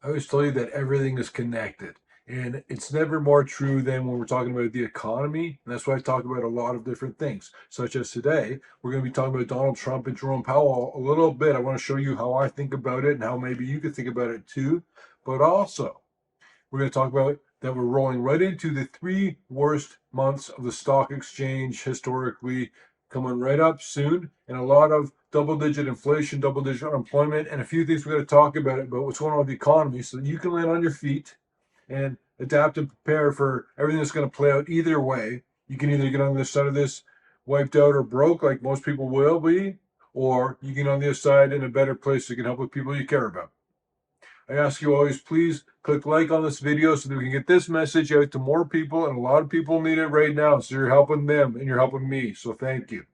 I always tell you that everything is connected. And it's never more true than when we're talking about the economy. And that's why I talk about a lot of different things, such as today, we're going to be talking about Donald Trump and Jerome Powell a little bit. I want to show you how I think about it and how maybe you could think about it too. But also, we're going to talk about that we're rolling right into the three worst months of the stock exchange historically, coming right up soon, and a lot of double-digit inflation, double-digit unemployment, and a few things we're going to talk about what's going on with the economy so that you can land on your feet and adapt and prepare for everything that's going to play out either way. You can either get on the side of this wiped out or broke, like most people will be, or you get on the other side in a better place that can help with people you care about. I ask you always, please click like on this video so that we can get this message out to more people, and a lot of people need it right now. So you're helping them and you're helping me. So thank you.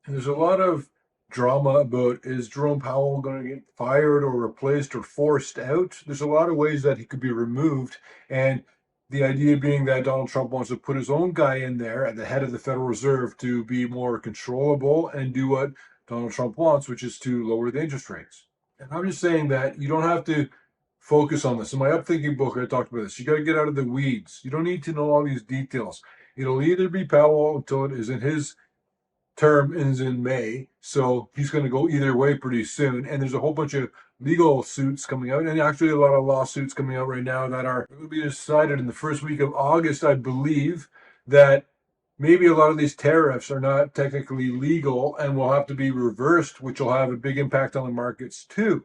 And there's a lot of drama about, is Jerome Powell going to get fired or replaced or forced out? There's a lot of ways that he could be removed. And the idea being that Donald Trump wants to put his own guy in there at the head of the Federal Reserve to be more controllable and do what Donald Trump wants, which is to lower the interest rates. And I'm just saying that you don't have to focus on this. In my Upthinking book, I talked about this. You got to get out of the weeds. You don't need to know all these details. It'll either be Powell until it is in his term ends in May, so he's going to go either way pretty soon. And there's a whole bunch of legal suits coming out, and actually a lot of lawsuits coming out right now that are going to be decided in the first week of August, I believe, that maybe a lot of these tariffs are not technically legal and will have to be reversed, which will have a big impact on the markets too.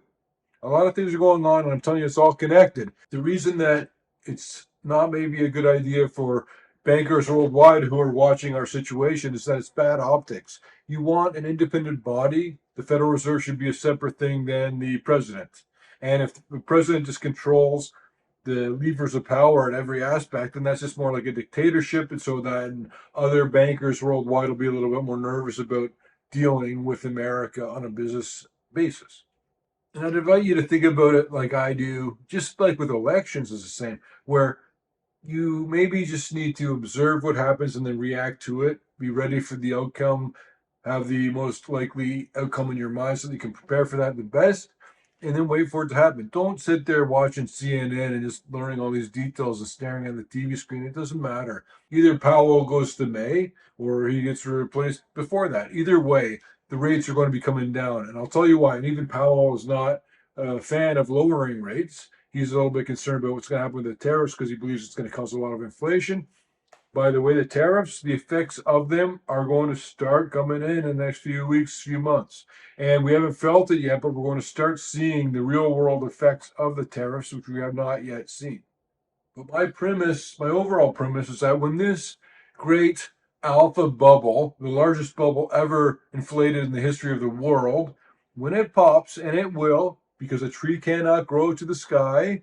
A lot of things are going on, and I'm telling you, it's all connected. The reason that it's not maybe a good idea for bankers worldwide who are watching our situation is that it's bad optics. You want an independent body. The Federal Reserve should be a separate thing than the president. And if the president just controls the levers of power at every aspect, then that's just more like a dictatorship. And so then other bankers worldwide will be a little bit more nervous about dealing with America on a business basis. And I'd invite you to think about it like I do, just like with elections is the same, where you maybe just need to observe what happens and then react to it, be ready for the outcome, have the most likely outcome in your mind so that you can prepare for that the best, and then wait for it to happen. Don't sit there watching CNN and just learning all these details and staring at the TV screen. It doesn't matter. Either Powell goes to May or he gets replaced before that. Either way, the rates are going to be coming down. And I'll tell you why. And even Powell is not a fan of lowering rates. He's a little bit concerned about what's going to happen with the tariffs because he believes it's going to cause a lot of inflation. By the way, the tariffs, the effects of them are going to start coming in the next few weeks, few months. And we haven't felt it yet, but we're going to start seeing the real world effects of the tariffs, which we have not yet seen. But my overall premise is that when this great alpha bubble, the largest bubble ever inflated in the history of the world, when it pops, and it will, because a tree cannot grow to the sky,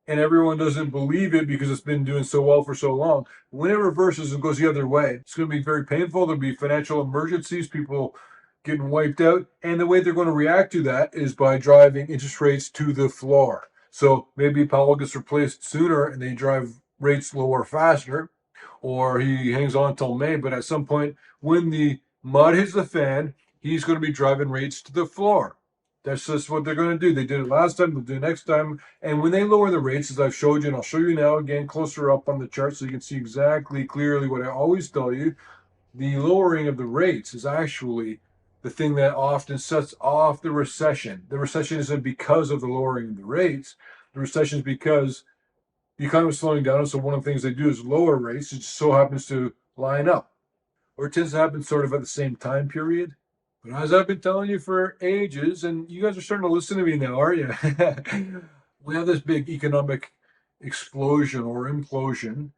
and everyone doesn't believe it because it's been doing so well for so long. When it reverses and goes the other way, it's going to be very painful. There'll be financial emergencies, people getting wiped out. And the way they're going to react to that is by driving interest rates to the floor. So maybe Powell gets replaced sooner and they drive rates lower faster, or he hangs on until May. But at some point, when the mud hits the fan, he's going to be driving rates to the floor. That's just what they're going to do. They did it last time, they'll do it next time. And when they lower the rates, as I've showed you, and I'll show you now again closer up on the chart so you can see exactly clearly what I always tell you, the lowering of the rates is actually the thing that often sets off the recession. The recession isn't because of the lowering of the rates. The recession is because the economy is slowing down. And so one of the things they do is lower rates. It just so happens to line up. Or it tends to happen sort of at the same time period. But as I've been telling you for ages, and you guys are starting to listen to me now, are you? We have this big economic explosion or implosion.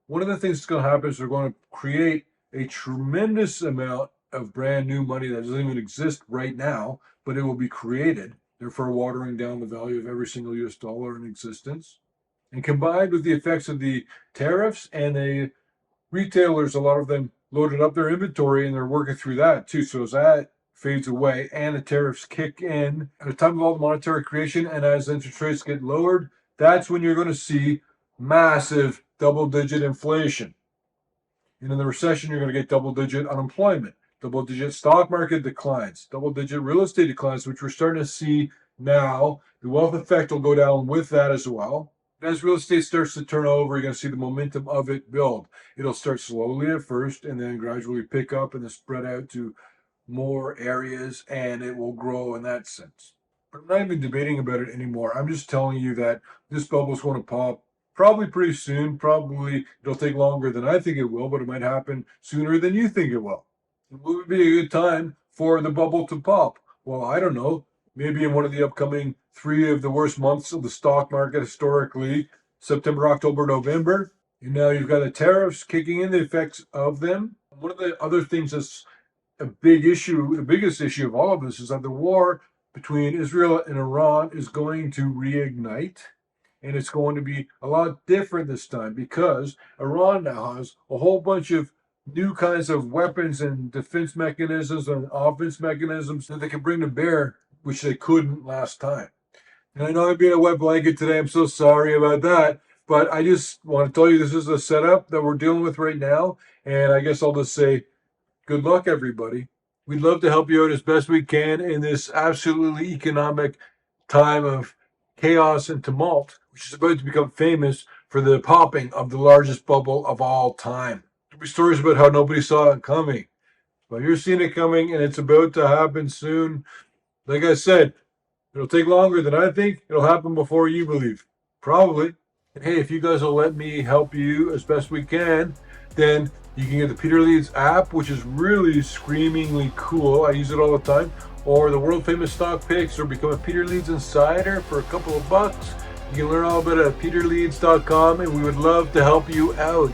One of the things that's going to happen is they're going to create a tremendous amount of brand new money that doesn't even exist right now, but it will be created, therefore watering down the value of every single US dollar in existence. And combined with the effects of the tariffs and the retailers, a lot of them loaded up their inventory and they're working through that too. So as that fades away and the tariffs kick in at a time of all the monetary creation and as interest rates get lowered, that's when you're going to see massive double-digit inflation. And in the recession, you're going to get double-digit unemployment, double-digit stock market declines, double-digit real estate declines, which we're starting to see Now, the wealth effect will go down with that as well. As real estate starts to turn over, you're going to see the momentum of it build. It'll start slowly at first and then gradually pick up and then spread out to more areas, and it will grow in that sense. But I'm not even debating about it anymore. I'm just telling you that this bubble is going to pop probably pretty soon. Probably it'll take longer than I think it will, but it might happen sooner than you think it will. What would be a good time for the bubble to pop? Well, I don't know. Maybe in one of the upcoming three of the worst months of the stock market historically, September, October, November. And now you've got the tariffs kicking in, the effects of them. One of the other things that's a big issue, the biggest issue of all of this, is that the war between Israel and Iran is going to reignite. And it's going to be a lot different this time because Iran now has a whole bunch of new kinds of weapons and defense mechanisms and offense mechanisms that they can bring to bear, which they couldn't last time. And I know I'm being a wet blanket today. I'm so sorry about that. But I just want to tell you this is a setup that we're dealing with right now. And I guess I'll just say good luck, everybody. We'd love to help you out as best we can in this absolutely economic time of chaos and tumult, which is about to become famous for the popping of the largest bubble of all time. There'll be stories about how nobody saw it coming. Well, you're seeing it coming, and it's about to happen soon. Like I said, it'll take longer than I think. It'll happen before you believe. Probably. And hey, if you guys will let me help you as best we can, then you can get the Peter Leeds app, which is really screamingly cool. I use it all the time. Or the world famous stock picks, or become a Peter Leeds insider for a couple of bucks. You can learn all about it at peterleeds.com, and we would love to help you out.